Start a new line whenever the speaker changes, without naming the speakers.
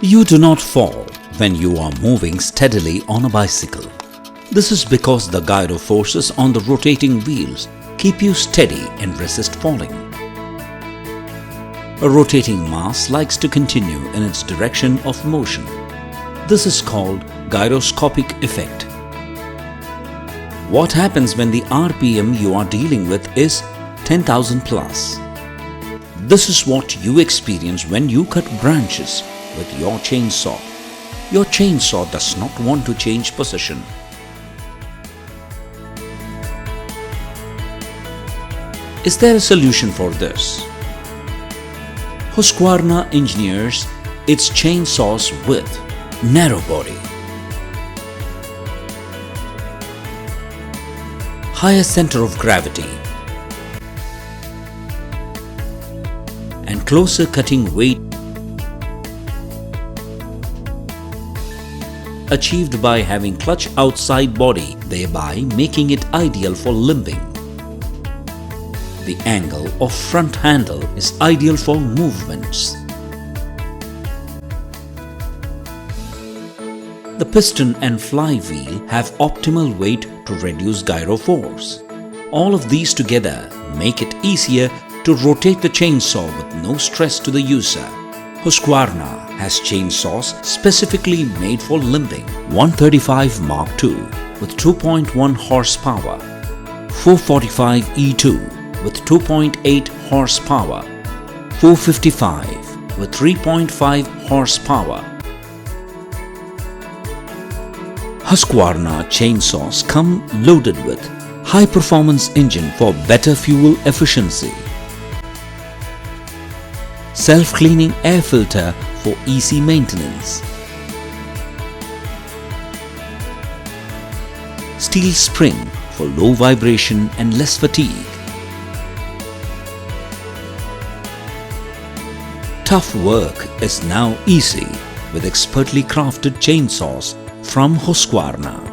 You do not fall when you are moving steadily on a bicycle. This is because the gyro forces on the rotating wheels keep you steady and resist falling. A rotating mass likes to continue in its direction of motion. This is called gyroscopic effect. What happens when the RPM you are dealing with is 10,000 plus? This is what you experience when you cut branches with your chainsaw. Your chainsaw does not want to change position. Is there a solution for this? Husqvarna engineers its chainsaws with narrow body, higher center of gravity, and closer cutting weight, achieved by having clutch outside body, thereby making it ideal for limbing. The angle of front handle is ideal for movements. The piston and flywheel have optimal weight to reduce gyro force. All of these together make it easier to rotate the chainsaw with no stress to the user. Husqvarna has chainsaws specifically made for limbing. 135 Mark II with 2.1 horsepower, 445 E2 with 2.8 horsepower, 455 with 3.5 horsepower. Husqvarna chainsaws come loaded with high-performance engine for better fuel efficiency, self-cleaning air filter for easy maintenance, steel spring for low vibration and less fatigue, tough work is now easy with expertly crafted chainsaws from Husqvarna.